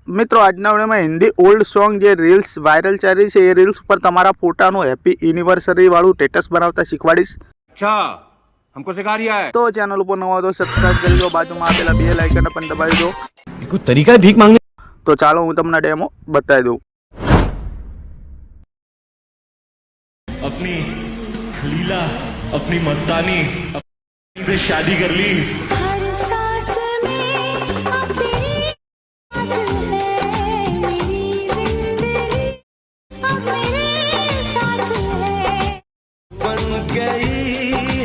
मित्रों આજના વિડિયોમાં Hindi old song જે રીલ્સ વાયરલ ચાલી છે એ રીલ્સ પર તમારા ફોટાનું હેપી એનિવર્સરી વાળું સ્ટેટસ બનાવતા શીખવાડીશ। अच्छा हमको सिखा रिया है। तो चैनल पर नवा हो तो सब्सक्राइब कर लो, बाजूમાં આપેલા બેલ આઇકન પણ દબાવી દો। कोई तरीका है भीख मांगने? तो ચાલો હું તમને ડેમો બતાવી દઉં। अपनी लीला अपनी मस्तानी अपनी से शादी कर ली। हर सांस में अब तेरी याद है, मेरी जिंदगी अब मेरे साथ है। बन गई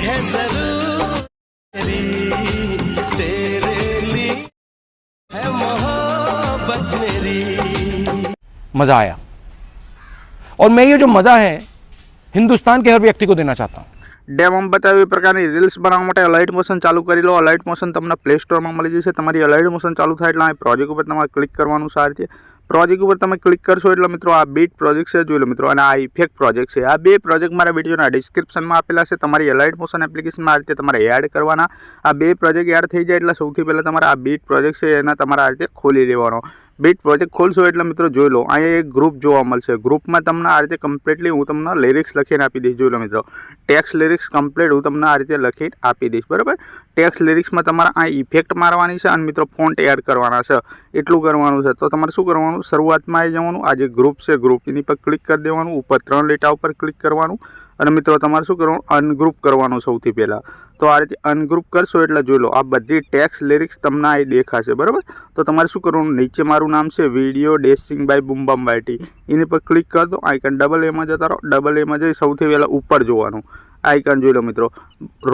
है जरूरी तेरे लिए है मोहब्बत मेरी। मज़ा आया और मैं ये जो मज़ा है हिंदुस्तान के हर व्यक्ति को देना चाहता हूँ। ડેમો બતાવ્યા પ્રકારની રીલ્સ બનાવવા માટે અલાઇટ મોશન ચાલુ કરી લો। અલાઇટ મોશન તમને પ્લે સ્ટોરમાં મળી જશે। તમારી અલાઇટ મોશન ચાલુ થાય એટલે આ પ્રોજેક્ટ ઉપર તમારે ક્લિક કરવાનું સારી છે। પ્રોજેક્ટ ઉપર તમે ક્લિક કરશો એટલે મિત્રો આ બીટ પ્રોજેક્ટ છે, જોઈ લો મિત્રો, અને આ ઇફેક્ટ પ્રોજેક્ટ છે। આ બે પ્રોજેક્ટ મારા વિડીયોના ડિસ્ક્રિપ્શનમાં આપેલા છે। તમારી અલાઇટ મોશન એપ્લિકેશનમાં આ રીતે તમારે એડ કરવાના। આ બે પ્રોજેક્ટ એડ થઈ જાય એટલે સૌથી પહેલાં તમારે આ બીટ પ્રોજેક્ટ છે એના તમારે આ રીતે ખોલી લેવાનો। બીટ પ્રોજેક્ટ ખોલશો એટલે મિત્રો જોઈ લો અહીંયા એક ગ્રુપ જોવા મળશે। ગ્રુપમાં તમને આ રીતે કમ્પ્લીટલી હું તમને લિરિક્સ લખીને આપી દઈશ। જોઈ લો મિત્રો, ટેક્સ્ટ લિરિક્સ કમ્પ્લીટ હું તમને આ રીતે લખીને આપી દઈશ, બરાબર। ટેક્સ્ટ લિરિક્સમાં તમારે આ ઇફેક્ટ મારવાની છે અને મિત્રો ફોન્ટ એડ કરવાના છે, એટલું કરવાનું છે। તો તમારે શું કરવાનું, શરૂઆતમાં આવી જવાનું, આ જે ગ્રુપ છે ગ્રુપ એની પર ક્લિક કરી દેવાનું, ઉપર 3 લીટા ઉપર ક્લિક કરવાનું અને મિત્રો તમારે શું કરવાનું, અનગ્રુપ કરવાનું સૌથી પહેલાં। તો આ રીતે અનગ્રુપ કરશો એટલે જોઈ લો આ બધી ટેક્સ્ટ લિરિક્સ તમને અહીં દેખાશે, બરાબર। તો તમારે શું કરવાનું, નીચે મારું નામ છે વિડીયો ડેશિંગ બાય બૂમ બમ બાયટી, એની પર ક્લિક કરી દો। આઇકન ડબલ એમાં જતા રહો, ડબલ એમાં જઈ સૌથી પહેલાં ઉપર જોવાનું આઇકન જોઈ લો મિત્રો,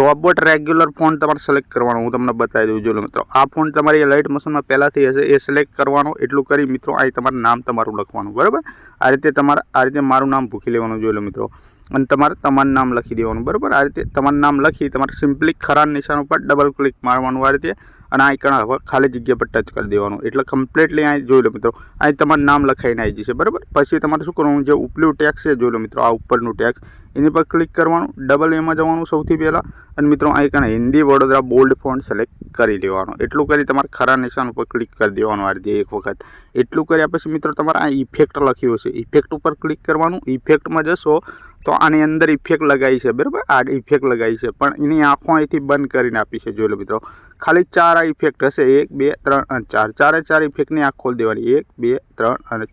રોબોટ રેગ્યુલર ફોન્ટ તમારે સિલેક્ટ કરવાનો, હું તમને બતાવી દઉં। જોઈ લો મિત્રો, આ ફોન્ટ તમારી લાઇટ મોશનમાં પહેલાંથી હશે એ સિલેક્ટ કરવાનો। એટલું કરી મિત્રો અહીં તમારું નામ તમારું લખવાનું, બરાબર। આ રીતે તમારે આ રીતે મારું નામ ભૂકી લેવાનું, જોઈ લો મિત્રો, અને તમારે તમારું નામ લખી દેવાનું, બરાબર। આ રીતે તમારું નામ લખી તમારે સિમ્પલી ખરા નિશાન ઉપર ડબલ ક્લિક મારવાનું આ રીતે, અને આઇકન હવે ખાલી જગ્યા પર ટચ કરી દેવાનું એટલે કમ્પ્લીટલી અહીં જોઈ લો મિત્રો અહીં તમારું નામ લખાઈને આવી જશે, બરાબર। પછી તમારે શું કરવાનું, જે ઉપલું ટેક્સ છે જોઈ લો મિત્રો, આ ઉપરનું ટેક્સ એની પર ક્લિક કરવાનું, ડબલ એમાં જવાનું સૌથી પહેલાં, અને મિત્રો icon Hindi Vadodara bold font select કરી લેવાનું। એટલું કરી તમારે ખરા નિશાન ઉપર ક્લિક કરી દેવાનું આ રીતે એક વખત। એટલું કર્યા પછી મિત્રો તમારે આ ઇફેક્ટ લખ્યું છે, ઇફેક્ટ ઉપર ક્લિક કરવાનું। ઇફેક્ટમાં જશો તો આની અંદર ઇફેક્ટ લગાવી છે, બરાબર, આ ઇફેક્ટ લગાવી છે પણ એની આંખો અહીંથી બંધ કરીને આપી છે। જોઈ લો મિત્રો, ખાલી 4 આ ઇફેક્ટ હશે, 1 2 3 અને 4, 4 ઇફેક્ટની આંખ ખોલી દેવાની, 1 2 3 અને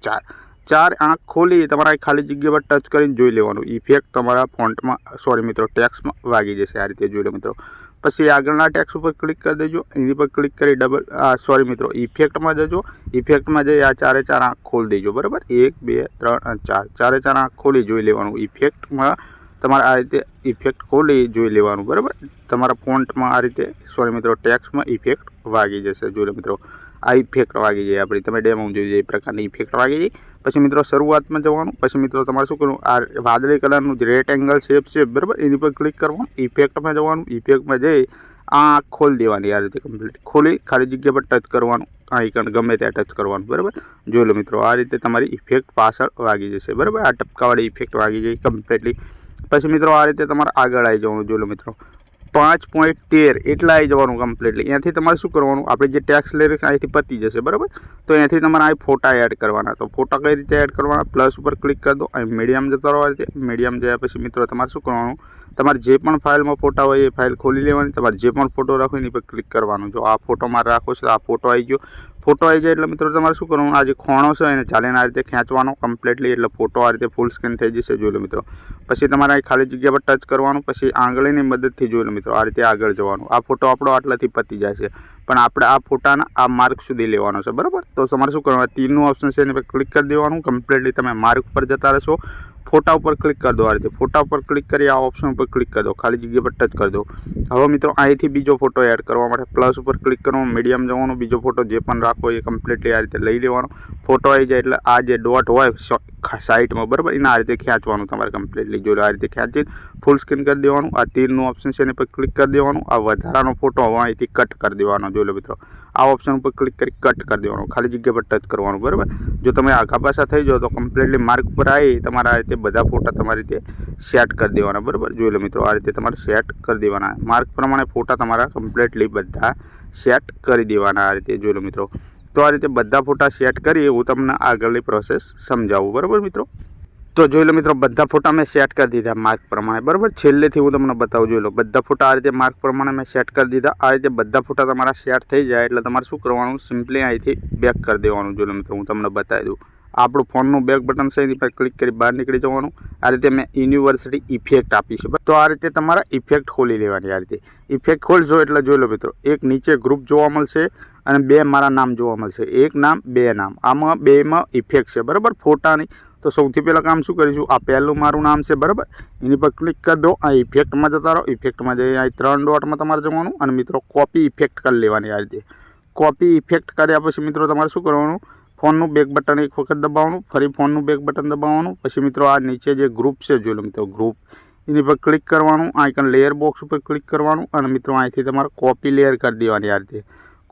4 આંખ ખોલી તમારા ખાલી જગ્યા પર ટચ કરીને જોઈ લેવાનું। ઇફેક્ટ તમારા ફોન્ટમાં સોરી મિત્રો ટેક્સ્ટમાં વાગી જશે આ રીતે, જોઈ લો મિત્રો। પછી આગળના ટેક્સ્ટ ઉપર ક્લિક કરી દેજો, એની પર ક્લિક કરી ડબલ સોરી મિત્રો ઇફેક્ટમાં જજો, ઇફેક્ટમાં જઈ આ 4 આંખ ખોલી દેજો, બરાબર, 1 2 3 અને 4 આંખ ખોલી જોઈ લેવાનું। ઇફેક્ટમાં તમારે આ રીતે ઇફેક્ટ ખોલી જોઈ લેવાનું, બરાબર। તમારા ફોન્ટમાં આ રીતે સોરી મિત્રો ટેક્સ્ટમાં ઇફેક્ટ વાગી જશે, જોઈ લો મિત્રો, આ ઇફેક્ટ વાગી જાય આપણી, તમે ડેમો જોઈ જાય એ પ્રકારની ઇફેક્ટ વાગી જાય। પછી મિત્રો શરૂઆતમાં જવાનું, પછી મિત્રો તમારે શું કરવું, આ વાદળી કલરનું રેક્ટેંગલ શેપ છે, બરાબર, એની પર ક્લિક કરવાનું, ઇફેક્ટમાં જવાનું, ઇફેક્ટમાં જઈ આ ખોલી દેવાની આ રીતે કમ્પ્લીટ ખોલી ખાલી જગ્યા પર ટચ કરવાનું, આઇકન ગમે ત્યાં ટચ કરવાનું, બરાબર। જોઈ લો મિત્રો આ રીતે તમારી ઇફેક્ટ પાછળ વાગી જશે, બરાબર, આ ટપકાવાળી ઇફેક્ટ વાગી જાય કમ્પ્લીટલી। પછી મિત્રો આ રીતે તમારે આગળ આવી જવાનું, જોઈ લો મિત્રો 5.13 એટલા આવી જવાનું કમ્પ્લીટલી। અહીંયાથી તમારે શું કરવાનું, આપણે જે ટેક્સ્ટ લિરિક્સ અહીંથી પતી જશે, બરાબર। તો અહીંયાથી તમારે આ ફોટા એડ કરવાના। તો ફોટા કઈ રીતે એડ કરવાના, પ્લસ ઉપર ક્લિક કરી દો, અહીં મીડિયમ જતો રહો, રીતે મીડિયમ જયા પછી મિત્રો તમારે શું કરવાનું, તમારે જે પણ ફાઇલમાં ફોટા હોય એ ફાઇલ ખોલી લેવાની, તમારે જે પણ ફોટો રાખો એની પર ક્લિક કરવાનું। જો આ ફોટો મારે રાખો છે, આ ફોટો આવી ગયો, ફોટો આવી જાય એટલે મિત્રો તમારે શું કરવાનું, આ જે ખોણો છે એને ચાલીને આ રીતે ખેંચવાનો કમ્પ્લીટલી એટલે ફોટો આ રીતે ફૂલ સ્ક્રીન થઈ જશે, જોઈ લો મિત્રો। પછી તમારે આ ખાલી જગ્યા પર ટચ કરવાનું, પછી આંગળીની મદદથી જોઈ લો મિત્રો આ રીતે આગળ જવાનું। આ ફોટો આપણો આટલાથી પતી જાય છે પણ આપણે આ ફોટાના આ માર્ક સુધી લેવાનો છે, બરાબર। તો તમારે શું કરવાનું, તીરનું ઓપ્શન છે એની પર ક્લિક કરી દેવાનું, કમ્પ્લીટલી તમે માર્ક ઉપર જતા રહેશો, ફોટા ઉપર ક્લિક કરી દો આ રીતે, ફોટા ઉપર ક્લિક કરી આ ઓપ્શન ઉપર ક્લિક કરી દો, ખાલી જગ્યા પર ટચ કરી દો। હવે મિત્રો અહીંથી બીજો ફોટો એડ કરવા માટે પ્લસ ઉપર ક્લિક કરવાનું, મીડિયમ જવાનું, બીજો ફોટો જે પણ રાખો એ કમ્પ્લીટલી આ રીતે લઈ લેવાનો। ફોટો આવી જાય એટલે આ જે ડોટ હોય સાઈડમાં, બરાબર, એને આ રીતે ખેંચવાનું તમારે કમ્પ્લીટલી, જો આ રીતે ખેંચી ફૂલ સ્ક્રીન કરી દેવાનું। આ તીરનું ઓપ્શન છે એની પર ક્લિક કરી દેવાનું, આ વધારાનો ફોટો હવે અહીંથી કટ કરી દેવાનો, જોઈ લો મિત્રો, આ ઓપ્શન ઉપર ક્લિક કરી કટ કરી દેવાનું, ખાલી જગ્યા પર ટચ કરવાનું, બરાબર। જો તમે આઘા પાછા થઈ જાઓ તો કમ્પ્લીટલી માર્ક પર આવી તમારે આ રીતે બધા ફોટા તમારી રીતે સેટ કરી દેવાના, બરાબર। જોઈ લો મિત્રો આ રીતે તમારે સેટ કરી દેવાના, માર્ક પ્રમાણે ફોટા તમારા કમ્પ્લીટલી બધા સેટ કરી દેવાના આ રીતે, જોઈ લો મિત્રો। તો આ રીતે બધા ફોટા સેટ કરી હું તમને આગળની પ્રોસેસ સમજાવું, બરાબર મિત્રો. તો જોઈ લો મિત્રો, બધા ફોટા મેં સેટ કરી દીધા માર્ક પ્રમાણે, બરાબર. છેલ્લેથી હું તમને બતાવું, જોઈ લો બધા ફોટા આ રીતે માર્ક પ્રમાણે મેં સેટ કરી દીધા. આ રીતે બધા ફોટા તમારા સેટ થઈ જાય એટલે તમારે શું કરવાનું, સિમ્પલી અહીંથી બેક કરી દેવાનું. જોઈ લો મિત્રો, હું તમને બતાવી દઉં. આપણું ફોનનું બેક બટન છે એની પર ક્લિક કરી બહાર નીકળી જવાનું. આ રીતે મેં યુનિવર્સિટી ઇફેક્ટ આપી છે, તો આ રીતે તમારા ઇફેક્ટ ખોલી લેવાની. આ રીતે ઇફેક્ટ ખોલશો એટલે જોઈ લો મિત્રો, એક નીચે ગ્રુપ જોવા મળશે અને બે મારા નામ જોવા મળશે. એક નામ, બે નામ, આમાં બેમાં ઇફેક્ટ છે, બરાબર, ફોટાની. તો સૌથી પહેલાં કામ શું કરીશું, આ પહેલું મારું નામ છે, બરાબર, એની પર ક્લિક કરી દો. આ ઇફેક્ટમાં જતા રહો. ઇફેક્ટમાં જઈ અહીં 3 ડોટમાં તમારે જવાનું અને મિત્રો કોપી ઇફેક્ટ કરી લેવાની. આ રીતે કોપી ઇફેક્ટ કર્યા પછી મિત્રો તમારે શું કરવાનું, ફોનનું બેક બટન એક વખત દબાવવાનું, ફરી ફોનનું બેક બટન દબાવવાનું. પછી મિત્રો આ નીચે જે ગ્રુપ છે, જોઈ લો મિત્રો ગ્રુપ, એની પર ક્લિક કરવાનું. આઇકન લેયર બોક્સ ઉપર ક્લિક કરવાનું અને મિત્રો અહીંથી તમારે કોપી લેયર કરી દેવાની. આ રીતે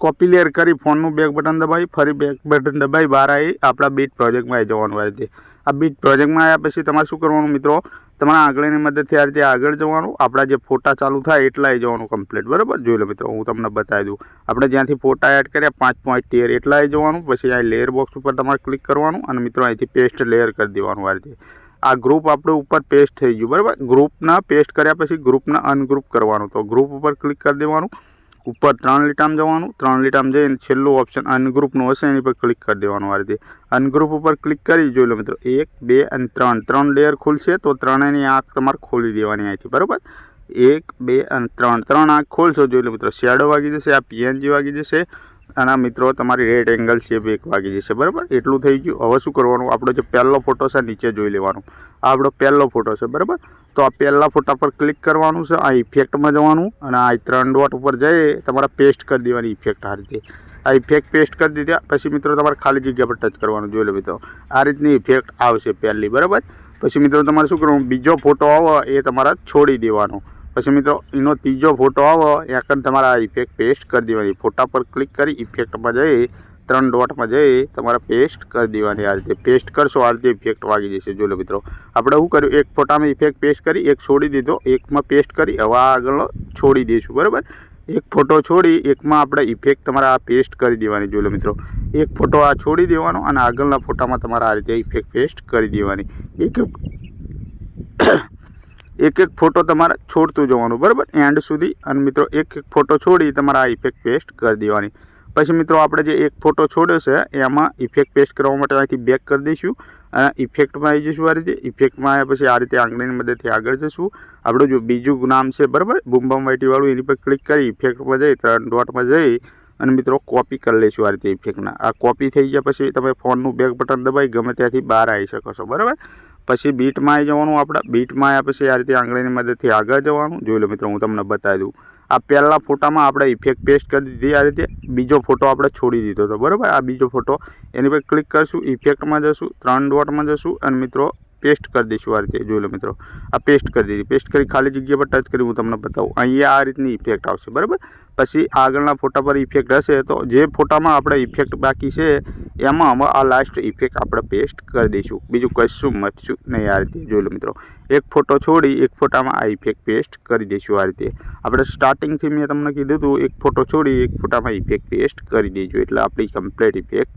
કોપી લેયર કરી ફોનનું બેક બટન દબાવી, ફરી બેક બટન દબાવી બહાર આવી આપણા બીટ પ્રોજેક્ટમાં આવી જવાનું. આ રીતે આ બીટ પ્રોજેક્ટમાં આવ્યા પછી તમારે શું કરવાનું મિત્રો, તમારા આગળની મદદથી આ રીતે આગળ જવાનું. આપણા જે ફોટા ચાલુ થાય એટલા આવી જવાનું કમ્પ્લીટ, બરાબર. જોઈ લો મિત્રો, હું તમને બતાવી દઉં. આપણે જ્યાંથી ફોટા એડ કર્યા 5.13 એટલા આવી જવાનું. પછી આ લેયર બોક્સ ઉપર તમારે ક્લિક કરવાનું અને મિત્રો અહીંથી પેસ્ટ લેયર કરી દેવાનું. આ રીતે આ ગ્રુપ આપણું ઉપર પેસ્ટ થઈ ગયું, બરાબર. ગ્રુપના પેસ્ટ કર્યા પછી ગ્રુપના અનગ્રુપ કરવાનું. તો ગ્રુપ ઉપર ક્લિક કરી દેવાનું, ઉપર 3 લીટામાં જવાનું. 3 લીટામાં જઈને છેલ્લું ઓપ્શન અનગ્રુપનું હશે એની પર ક્લિક કરી દેવાનું. આ રીતે અનગ્રુપ ઉપર ક્લિક કરી જોઈ લો મિત્રો, 1, 2 અને 3 લેયર ખુલશે. તો ત્રણેયની આંખ તમારે ખોલી દેવાની અહીંથી, બરાબર. 1, 2 અને 3 આંખ ખોલશો. જોઈ લો મિત્રો, શેડો વાગી જશે, આ PNG વાગી જશે અને મિત્રો તમારી રેડ એંગલ શેપ એક વાગી જશે, બરાબર. એટલું થઈ ગયું. હવે શું કરવાનું, આપણો જે પહેલો ફોટો છે નીચે જોઈ લેવાનું. આ આપણો પહેલો ફોટો છે, બરાબર. તો આ પહેલા ફોટા પર ક્લિક કરવાનું છે. આ ઇફેક્ટમાં જવાનું અને આ 3 ડોટ ઉપર જઈ તમારે પેસ્ટ કરી દેવાની ઇફેક્ટ. આ રીતે આ ઇફેક્ટ પેસ્ટ કરી દીધા પછી મિત્રો તમારે ખાલી જગ્યા પર ટચ કરવાનું. જોઈ લો મિત્રો, આ રીતની ઇફેક્ટ આવશે પહેલી, બરાબર. પછી મિત્રો તમારે શું કરવાનું, બીજો ફોટો આવે એ તમારે છોડી દેવાનો. પછી મિત્રો એનો ત્રીજો ફોટો આવે ત્યાં તમારે આ ઇફેક્ટ પેસ્ટ કરી દેવાની. ફોટા પર ક્લિક કરી ઇફેક્ટમાં જઈ 3 ડોટમાં જઈ તમારે પેસ્ટ કરી દેવાની. આ રીતે પેસ્ટ કરશો આ રીતે ઇફેક્ટ વાગી જશે. જોઈ લો મિત્રો, આપણે શું કર્યું, એક ફોટામાં ઇફેક્ટ પેસ્ટ કરી, એક છોડી દીધો, એકમાં પેસ્ટ કરી, હવે આગળ છોડી દઈશું, બરાબર. એક ફોટો છોડી એકમાં આપણે ઇફેક્ટ તમારે આ પેસ્ટ કરી દેવાની. જોઈ લો મિત્રો, એક ફોટો આ છોડી દેવાનો અને આગળના ફોટામાં તમારે આ રીતે ઇફેક્ટ પેસ્ટ કરી દેવાની. એક ફોટો તમારે છોડતું જવાનું, બરાબર, એન્ડ સુધી. અને મિત્રો એક ફોટો છોડી તમારે આ ઇફેક્ટ પેસ્ટ કરી દેવાની. પછી મિત્રો આપણે જે એક ફોટો છોડ્યો છે એમાં ઇફેક્ટ પેસ્ટ કરવા માટે અહીંથી બેક કરી દઈશું અને ઇફેક્ટમાં આવી જઈશું. આ રીતે ઇફેક્ટમાં આવ્યા પછી આ રીતે આંગળીની મદદથી આગળ જશું. આપણું જો બીજું નામ છે, બરાબર, બૂમબમ વાઈટીવાળું, એની પર ક્લિક કરી ઇફેક્ટમાં જઈ 3 ડોટમાં જઈ અને મિત્રો કોપી કરી લઈશું. આ રીતે ઇફેક્ટના આ કોપી થઈ ગયા પછી તમે ફોનનું બેક બટન દબાવી ગમે ત્યાંથી બહાર આવી શકો છો, બરાબર. પછી બીટમાં આવી જવાનું. આપણે બીટમાં આવ્યા પછી આ રીતે આંગળીની મદદથી આગળ જવાનું. જોઈ લો મિત્રો, હું તમને બતાવી દઉં. આ પહેલા ફોટામાં આપણે ઇફેક્ટ પેસ્ટ કરી દીધી. આ રીતે બીજો ફોટો આપણે છોડી દીધો હતો, બરાબર. આ બીજો ફોટો એની પર ક્લિક કરશું, ઇફેક્ટમાં જશું, 3 ડોટમાં જશું અને મિત્રો પેસ્ટ કરી દઈશું. આ રીતે જોઈ લો મિત્રો, આ પેસ્ટ કરી દીધી. પેસ્ટ કરી ખાલી જગ્યા પર ટચ કરી હું તમને બતાવું. અહીંયા આ રીતની ઇફેક્ટ આવશે, બરાબર. પછી આગળના ફોટા પર ઇફેક્ટ હશે તો જે ફોટામાં આપણે ઇફેક્ટ બાકી છે એમાં આ લાસ્ટ ઇફેક્ટ આપણે પેસ્ટ કરી દઈશું. બીજું કશું મચશું નહીં. આ રીતે જોઈ લો મિત્રો, એક ફોટો છોડી એક ફોટામાં આ ઇફેક્ટ પેસ્ટ કરી દઈશું. આ રીતે આપણે સ્ટાર્ટિંગથી મેં તમને કીધું હતું, એક ફોટો છોડી એક ફોટામાં ઇફેક્ટ પેસ્ટ કરી દઈશું એટલે આપણી કમ્પ્લીટ ઇફેક્ટ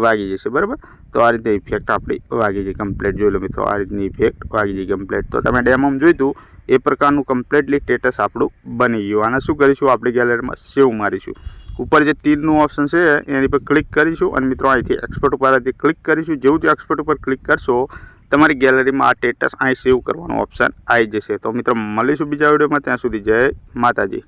વાગી જશે, બરાબર. તો આ રીતે ઇફેક્ટ આપણી વાગી જાય કમ્પ્લીટ. જોઈ લો મિત્રો, આ રીતની ઇફેક્ટ વાગી જાય કમ્પ્લીટ. તો તમે ડેમોમાં જોઈતું એ પ્રકારનું કમ્પ્લીટલી સ્ટેટસ આપણું બની ગયું. આને શું કરીશું, આપણી ગેલેરીમાં સેવ મારીશું. ઉપર જે તીરનું ઓપ્શન છે એની પર ક્લિક કરીશું અને મિત્રો અહીંથી એક્સપોર્ટ ઉપર ક્લિક કરીશું. જેવું તે એક્સપોર્ટ ઉપર ક્લિક કરશો તમારી ગેલેરીમાં આ સ્ટેટસ અહીં સેવ કરવાનો ઓપ્શન આવી જશે. તો મિત્રો મળીશું બીજા વિડીયોમાં, ત્યાં સુધી જય માતાજી.